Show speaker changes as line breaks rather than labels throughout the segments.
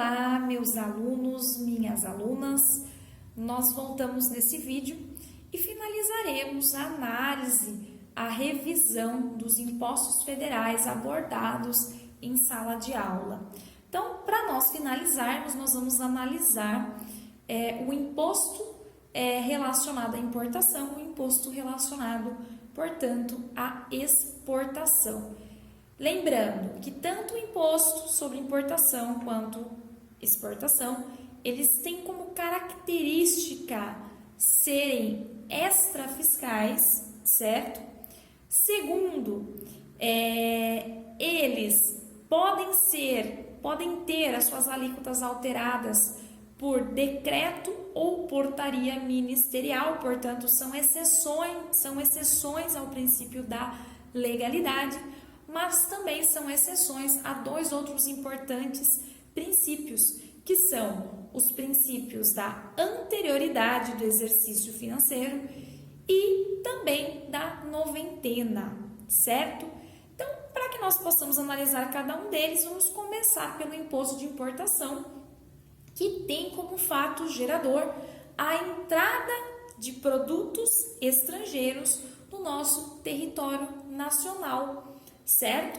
Olá, meus alunos, minhas alunas. Nós voltamos nesse vídeo e finalizaremos a análise, a revisão dos impostos federais abordados em sala de aula. Então, para nós finalizarmos, nós vamos analisar o imposto relacionado à importação, o imposto relacionado, portanto, à exportação. Lembrando que tanto o imposto sobre importação quanto exportação, eles têm como característica serem extrafiscais, certo? Segundo, eles podem ter as suas alíquotas alteradas por decreto ou portaria ministerial, portanto, são exceções ao princípio da legalidade, mas também são exceções a dois outros importantes princípios, que são os princípios da anterioridade do exercício financeiro e também da noventena, certo? Então, para que nós possamos analisar cada um deles, vamos começar pelo imposto de importação, que tem como fato gerador a entrada de produtos estrangeiros no nosso território nacional, certo?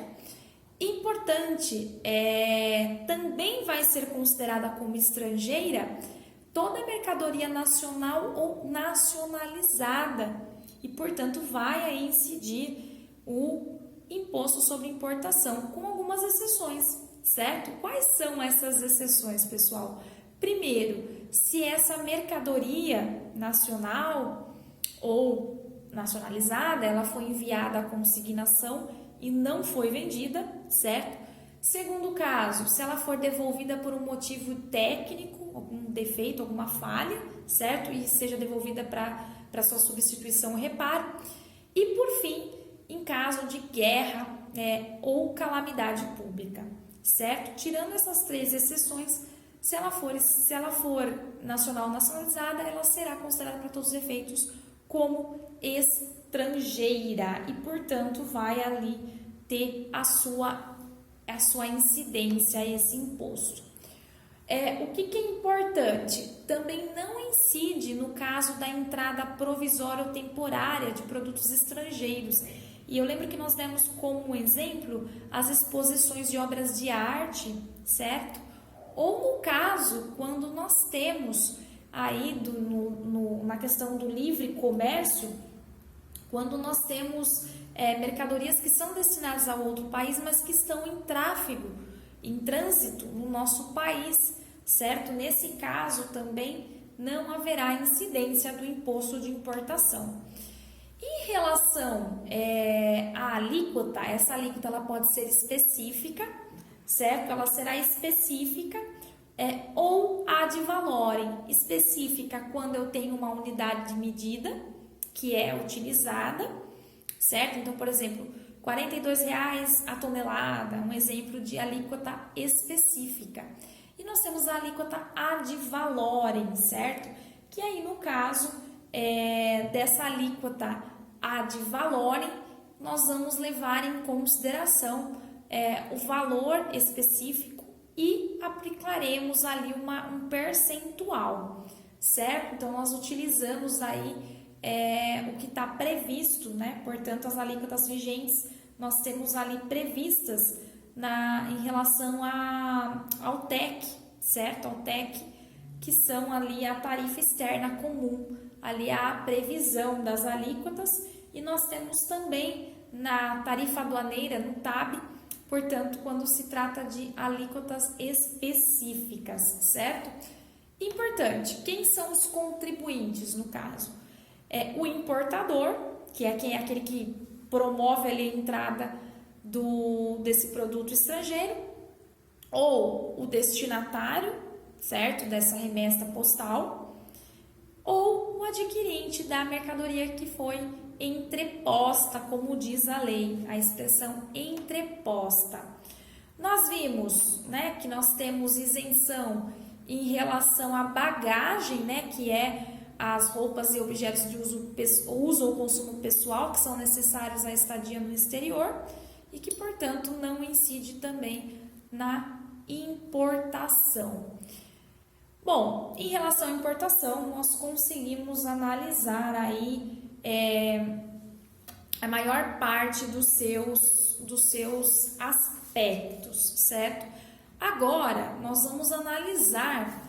Importante, também vai ser considerada como estrangeira toda mercadoria nacional ou nacionalizada e, portanto, vai aí incidir o imposto sobre importação, com algumas exceções, certo? Quais são essas exceções, pessoal? Primeiro, se essa mercadoria nacional ou nacionalizada, ela foi enviada à consignação e não foi vendida, certo? Segundo caso, se ela for devolvida por um motivo técnico, algum defeito, alguma falha, certo? E seja devolvida para sua substituição ou reparo. E por fim, em caso de guerra ou calamidade pública, certo? Tirando essas três exceções, se ela for nacionalizada, ela será considerada para todos os efeitos como estrangeira e, portanto, vai ali ter a sua incidência, esse imposto. O que é importante? Também não incide no caso da entrada provisória ou temporária de produtos estrangeiros. E eu lembro que nós demos como exemplo as exposições de obras de arte, certo? Ou no caso, quando nós temos aí na questão do livre comércio, quando nós temos mercadorias que são destinadas a outro país, mas que estão em tráfego, em trânsito no nosso país, certo? Nesse caso também não haverá incidência do imposto de importação. Em relação à alíquota, essa alíquota ela pode ser específica, certo? Ela será específica ou ad valorem, específica quando eu tenho uma unidade de medida que é utilizada, certo? Então, por exemplo, R$ 42,00 a tonelada, um exemplo de alíquota específica. E nós temos a alíquota ad valorem, certo? Que aí, no caso dessa alíquota ad valorem, nós vamos levar em consideração o valor específico e aplicaremos ali um percentual, certo? Então, nós utilizamos aí o que está previsto, né? Portanto, as alíquotas vigentes nós temos ali previstas em relação ao TEC, certo? Ao TEC, que são ali a tarifa externa comum, ali a previsão das alíquotas, e nós temos também na tarifa aduaneira, no TAB, portanto, quando se trata de alíquotas específicas, certo? Importante, quem são os contribuintes no caso? O importador, que é aquele que promove ali a entrada desse produto estrangeiro, ou o destinatário, certo, dessa remessa postal, ou o adquirente da mercadoria que foi entreposta, como diz a lei, a expressão entreposta. Nós vimos, né, que nós temos isenção em relação à bagagem, né, que é as roupas e objetos de uso ou consumo pessoal que são necessários à estadia no exterior e que, portanto, não incide também na importação. importação. Bom, em relação à importação, nós conseguimos analisar aí a maior parte dos seus aspectos, certo? Agora, nós vamos analisar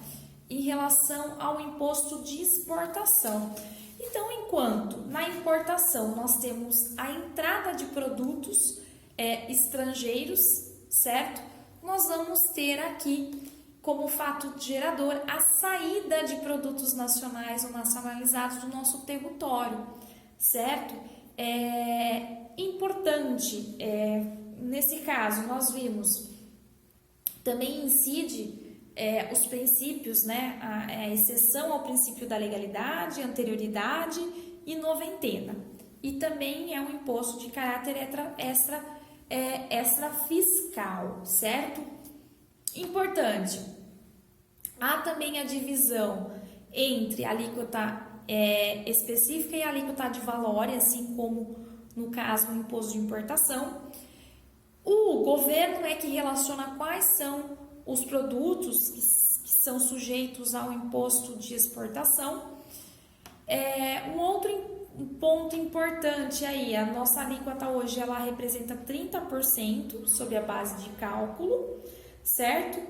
em relação ao imposto de exportação. Então, enquanto na importação nós temos a entrada de produtos estrangeiros, certo? Nós vamos ter aqui como fato gerador a saída de produtos nacionais ou nacionalizados do nosso território, certo? Importante, nesse caso, nós vimos, também incide os princípios, né, a exceção ao princípio da legalidade, anterioridade e noventena. E também é um imposto de caráter extra fiscal, certo? Importante, há também a divisão entre alíquota específica e alíquota de valor, assim como no caso do imposto de importação. O governo é que relaciona quais são os produtos que são sujeitos ao imposto de exportação. Um outro ponto importante aí, a nossa alíquota hoje ela representa 30% sob a base de cálculo, certo?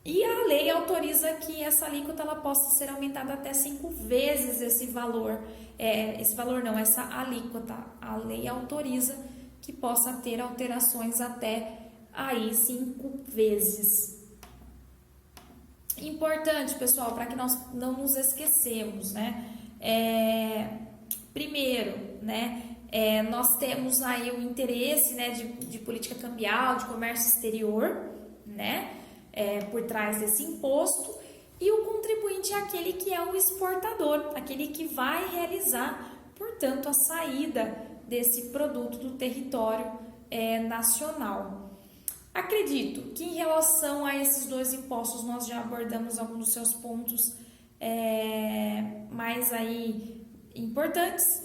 E a lei autoriza que essa alíquota ela possa ser aumentada até 5 vezes essa alíquota. A lei autoriza que possa ter alterações até aí 5 vezes. Importante, pessoal, para que nós não nos esquecemos, né? Primeiro, né? Nós temos aí o interesse, né, de política cambial, de comércio exterior, né? Por trás desse imposto, e o contribuinte é aquele que é o exportador, aquele que vai realizar, portanto, a saída desse produto do território nacional. Acredito que em relação a esses dois impostos nós já abordamos alguns dos seus pontos mais aí importantes.